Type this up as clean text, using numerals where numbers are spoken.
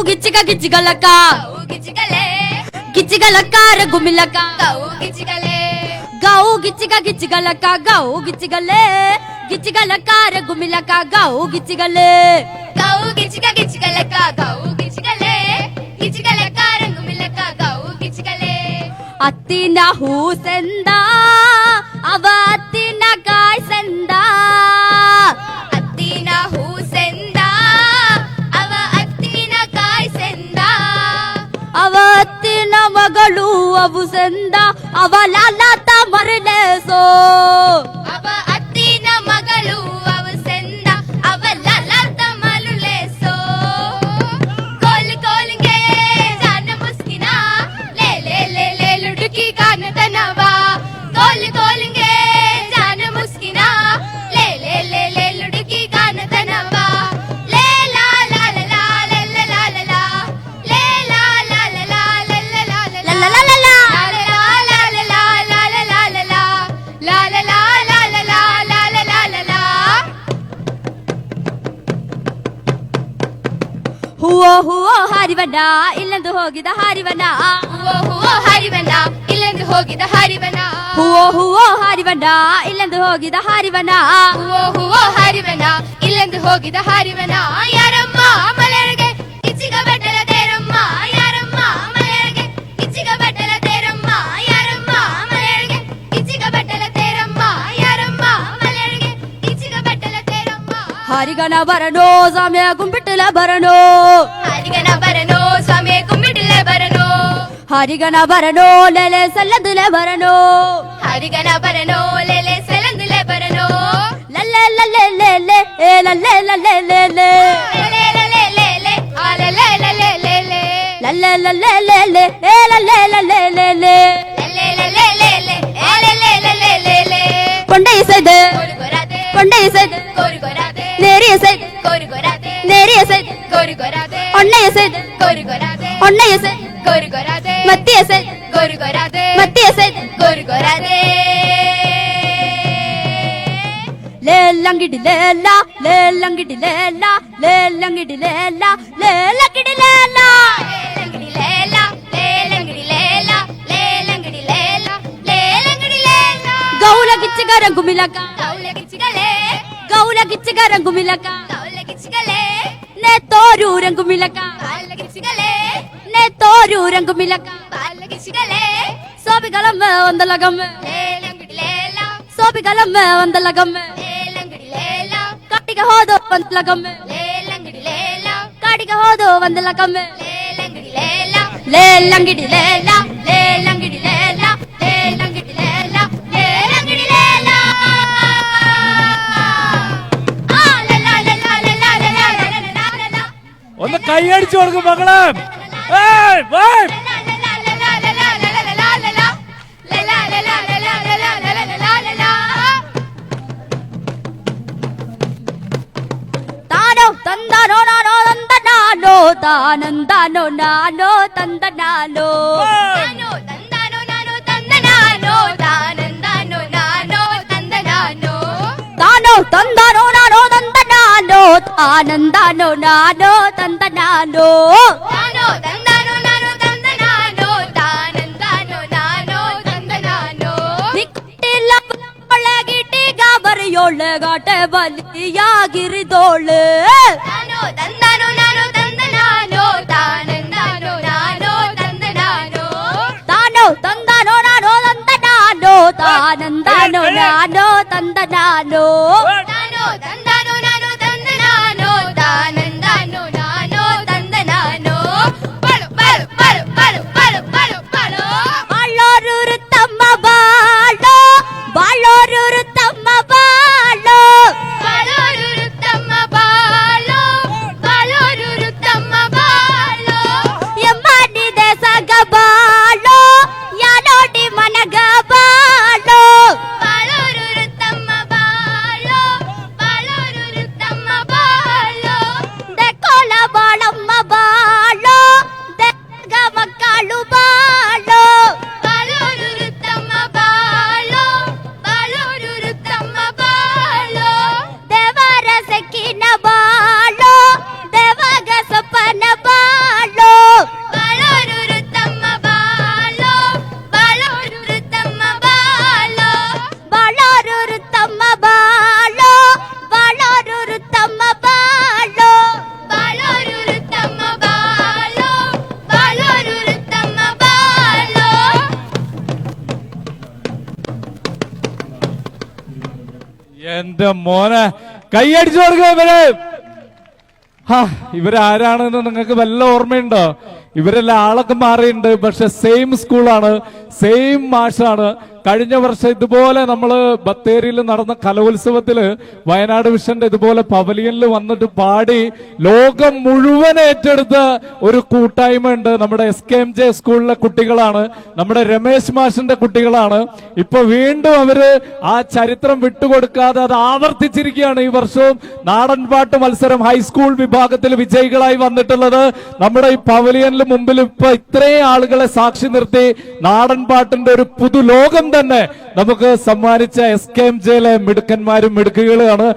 ಗಿಚ್ಚಿಗ ಗಿಚ್ಚಿಗಲಕ ಗಿಚ್ಚಿಗಲಕ ರಘುಮಿಲಕ ಗಾವು ಗಿಚ್ಚಿಗ ಗಿಚ್ಚಿಗಲಕ ಗಾವು ಗಿಚ್ಚಿಗಲೆ ಗಿಚ್ಚಿಗಲಕ ರಘುಮಿಲಕ ಗಾವು ಗಿಚ್ಚಿಗಲೆ ಗಾವು ಗಿಚ್ಚಿಗ ಗಿಚ್ಚಿಗಲಕ ಗಾವು ಗಿಚ್ಚಿಗಲೆ ಗಿಚ್ಚಿಗಲಕ ರಘುಮಿಲಕ ಗಾವು ಗಿಚ್ಚಿಗಲೆ ಅತ್ತಿನ ಹೂಸೆಂದ ಅವ ಅತ್ತಿನ ಕಾಯ್ಸೆಂದ ಅತ್ತಿನ ಹೂಸೆಂದ ಅವ ಅತ್ತಿನ ಕಾಯ್ಸೆಂದ ಅವ ಅತ್ತಿನ ಮಗಳು ಅವು ಸೆಂದ ಅವ ಲಾಲಾತ ಮರಲೇಸೋ ಅವ ಅತ್ತಿನ ಮಗಳು ಅವ ಸೆಂದ ಅವ ಲಾಲಾತ ಮರುಲೇಸೋ ಕೋಲ್ ಕೋಲ್ಗೆ ಜಾನ ಮುಸ್ಕಿನ ಲೇ ಲೇ ಲೇ ಲೇ ಲುಡುಕಿ ಕಾನತನವ ಕೋಲ್ ಕೋಲ್ಗೆ ಜಾನ ಮುಸ್ಕಿನ ಲೇ ಲೇ ಲೇ ಲೇ ಲುಡುಕಿ ಕಾನತನವ ಲೇ ಲಾ ಲಾ ಲಾ ಲಾ ಲಾ ಲಾ ಲಾ ಲಾ ಲೇ ಲಾ ಲಾ ಲಾ ಲಾ ಲಾ ಲಾ ಲಾ ಲಾ ಲಾ ಹೂವೋ ಹೂವೋ ಹಾರಿವನ ಇಲ್ಲಂದು ಹೋಗಿದ ಹಾರಿವನ ಹೂವೋ ಹೂವೋ ಹಾರಿವನ ಇಲ್ಲಂದು ಹೋಗಿದ ಹಾರಿವನ ಹೂವೋ ಹೂವೋ ಹಾರಿವನ ಇಲ್ಲಂದು ಹೋಗಿದ ಹಾರಿವನ ಹೂವೋ ಹೂವೋ ಹಾರಿವನ ಇಲ್ಲಂದು ಹೋಗಿದ ಹಾರಿವನ ಯಾರಮ್ಮ ಮಲರಿಗೆ ಕಿಚ್ಚಿಗ ಬಟ್ಟಲ ತೇರಮ್ಮ ಯಾರಮ್ಮ ಮಲರಿಗೆ ಕಿಚ್ಚಿಗ ಬಟ್ಟಲ ತೇರಮ್ಮ ಯಾರಮ್ಮ ಮಲರಿಗೆ ಕಿಚ್ಚಿಗ ಬಟ್ಟಲ ತೇರಮ್ಮ ಯಾರಮ್ಮ ಮಲರಿಗೆ ಕಿಚ್ಚಿಗ ಬಟ್ಟಲ ತೇರಮ್ಮ ಹಾರಿಗನ ಬರನೋ ಸಮಯ ಗುಂಬಿಟ್ಟಲ ಬರನೋ ಹಾರಿಗನ ಬರನೋ ಸಮಯ ಕುಂಬಿಡಲೆ ಬರನೋ ಹಾರಿಗನ ಬರನೋ ಲೆಲೆ ಸಲ್ಲದುಲೆ ಬರನೋ ಹಾರಿಗನ ಬರನೋ ಲೆಲೆ ಸೆಲಂದುಲೆ ಬರನೋ ಲಲ್ಲೆ ಲಲ್ಲೆ ಲೆಲೆ ಏ ಲಲ್ಲೆ ಲಲ್ಲೆ ಲೆಲೆ ಲೆ ಲೆ ಲೆ ಲೆ ಲೆ ಆ ಲೆ ಲೆ ಲೆ ಲೆ ಲೆ ಲೆ ಲಲ್ಲೆ ಲಲ್ಲೆ ಲೆಲೆ ಏ ಲಲ್ಲೆ ಲಲ್ಲೆ ಲೆಲೆ ಲೆ ಲೆ ಲೆ ಲೆ ಲೆ ಆ ಲೆ ಲೆ ಲೆ ಲೆ ಲೆ ಲೆ ಕೊಂಡೆ ಸೈದೆ ಕೋರುಗೊರಾದೆ ಕೊಂಡೆ ಸೈದೆ ಕೋರುಗೊರಾದೆ ನೇರಿಯ ಸೈದೆ ಕೋರುಗೊರಾದೆ ನೇರಿಯ ಸೈದೆ ಕೋರುಗೊರಾದೆ ಒಣ್ಣೆಯ ಸೈದೆ ಕೋರುಗೊರಾದೆ ಒಣ್ಣೆಯ ಸೈದೆ ಕೋರುಗೊರಾದೆ ಮತ್ತಿಯ ಸೈದೆ ಕೋರುಗೊರಾದೆ ಮತ್ತಿಯ ಸೈದೆ ಕೋರುಗೊರಾದೆ ಲೇಲಂಗಿಡಿ ಲೇಲ ಲೇಲಂಗಿಡಿ ಲೇಲ ಲೇಲಂಗಿಡಿ ಲೇಲ ಲೇಲಂಗಿಡಿ ಲೇಲ ಲೇಲಂಗಡಿ ಲೇಲ ಲೇಲಂಗಡಿ ಲೇಲ ಲೇಲಂಗಡಿ ಲೇಲ ಲೇಲಂಗಡಿ ಲೇಲ ಗೌಲ ಗಿಚ್ಚಿಗ ರಂಗು ಮಿಲಕ ಕೌಲಗಿಚ್ಚಿಗಲೇ ಗೌಲ ಗಿಚ್ಚಿಗ ರಂಗು ಮಿಲಕ ಕೌಲಗಿಚ್ಚಿಗಲೇ ನೆ ತೋರು ರಂಗು ಮಿಲಕ ಬಾಲಗಿಚ್ಚಿಗಲೇ ನೆ ತೋರು ರಂಗು ಮಿಲಕ ಬಾಲಗಿಚ್ಚಿಗಲೇ ಸೋಬಿಗಳಮ್ಮ ಒಂದಲಗಮ್ಮ ಲೇಲಂಗಡಿ ಲೇಲ ಸೋಬಿಗಳಮ್ಮ ಒಂದಲಗಮ್ಮ ಲೇಲಂಗಡಿ ಲೇಲ ಕಾಡಿಗೆ ಹೋದು ಒಂದಲಗಮ್ಮ ಲೇಲಂಗಡಿ ಲೇಲ ಕಾಡಿಗೆ ಹೋದು ಒಂದಲಗಮ್ಮ ಲೇಲಂಗಡಿ ಲೇಲ ಲೇಲಂಗಿಡಿ ಲೇಲ ಲೇಲಂಗಿಡಿ ಲೇಲ ಲೇಲಂಗಿಡಿ ಲೇಲ ಲೇಲಂಗಡಿ ಲೇಲ ಆ ಲ ಲ ಲ ಲ ಲ ಲ ಲ ಲ ಲ ಲ ಲ ഒന്ന് കൈയടിച്ചു കൊടുക്കും മകളെ. ഏയ്, ഏയ്. ತಾನೋ ತಂದನೋ ನಾನೋ ತಂದ ನಾನೋ ತಾನಂದನೋ ನಾನೋ ತಂದ ನಾನೋ ನಾನು ತಂದನೋ ನಾನು ತಂದ ನಾನು ತಾನಂದನೋ ನಾನು ತಂದ ನಾನು ತಾನೋ ತಂದನೋ ನಾನೋ ತಂದ ನಾನೋ ತಾನಂದನೋ ನಾನೋ ತಂದ ನಾನೋ ನಾನು ತಂದನೋ ನಾನು ತಂದ ನಾನು ತಾನಂದನೋ ನಾನು ತಂದ ನಾನು ನಿಟ್ಟಿಲ್ಲ ಒಳಗಿಟ್ಟಿಗ ಬರೆಯೊಳಗಾಟೆ ಬಲಿಯಾಗಿರಿದೋಳೆ ನಾನು ತಂದನೋ ನಾನು ತಂದ ನಾನು ತಾನಂದನೋ ನಾನು ತಂದ ನಾನು ತಾನೋ ತಂದನೋ ನಾನೋ ತಂದ ನಾನೋ ತಾನಂದನೋ ನಾನೋ ತಂದ ನಾನೋ ನಾನು ತಂದನೋ ನಾನು ತಂದ ನಾನು ತಾನಂದನೋ ನಾನು ತಂದ ನಾನು ಬಳು ಬಳು ಬಳು ಬಳು ಬಳು ಬಳು ಬಳು ಬಾಳೋರು ತಮ್ಮ ಬಾಳೋ ಬಾಳೋರು ತಮ್ಮ ಬಾಳೋ ಬಾಳೋರು ತಮ್ಮ ಬಾಳು ಬಾಳೋರು ತಮ್ಮ ಬಾಳು ಎಮ್ಮನಿದೆ ಸಗ ಬಾಳೋ ಯಾನೋಡಿ ಮನಗ ಬಾಳೋ ಬಾಳೋರು ತಮ್ಮ ಬಾಳು ಬಾಳೋರು എന്റെ മോനെ കൈയടിച്ചു കൊടുക്കുക ഇവര്. ഇവരാരാണെന്ന് നിങ്ങൾക്ക് വല്ല ഓർമ്മയുണ്ടോ? ഇവരെല്ലാം ആളൊക്കെ മാറിയിട്ടുണ്ട്, പക്ഷെ സെയിം സ്കൂളാണ്, സെയിം മാഷാണ്. കഴിഞ്ഞ വർഷം ഇതുപോലെ നമ്മള് ബത്തേരിയിൽ നടന്ന കലോത്സവത്തില് വയനാട് വിഷന്റെ ഇതുപോലെ പവലിയനിൽ വന്നിട്ട് പാടി ലോകം മുഴുവൻ ഏറ്റെടുത്ത ഒരു കൂട്ടായ്മ ഉണ്ട്. നമ്മുടെ SKMJ സ്കൂളിലെ കുട്ടികളാണ്, നമ്മുടെ രമേശ് മാഷിന്റെ കുട്ടികളാണ്. ഇപ്പൊ വീണ്ടും അവര് ആ ചരിത്രം വിട്ടുകൊടുക്കാതെ അത് ആവർത്തിച്ചിരിക്കുകയാണ്. ഈ വർഷവും നാടൻപാട്ട് മത്സരം ഹൈസ്കൂൾ വിഭാഗത്തിൽ വിജയികളായി വന്നിട്ടുള്ളത്. നമ്മുടെ ഈ പവലിയനിൽ മുമ്പിൽ ഇപ്പൊ ഇത്രയും ആളുകളെ സാക്ഷി നിർത്തി നാടൻപാട്ടിന്റെ ഒരു പുതുലോകം തന്നെ നമുക്ക് സമ്മാനിച്ച SKMJ മിടുക്കന്മാരും മിടുക്കുകളാണ്.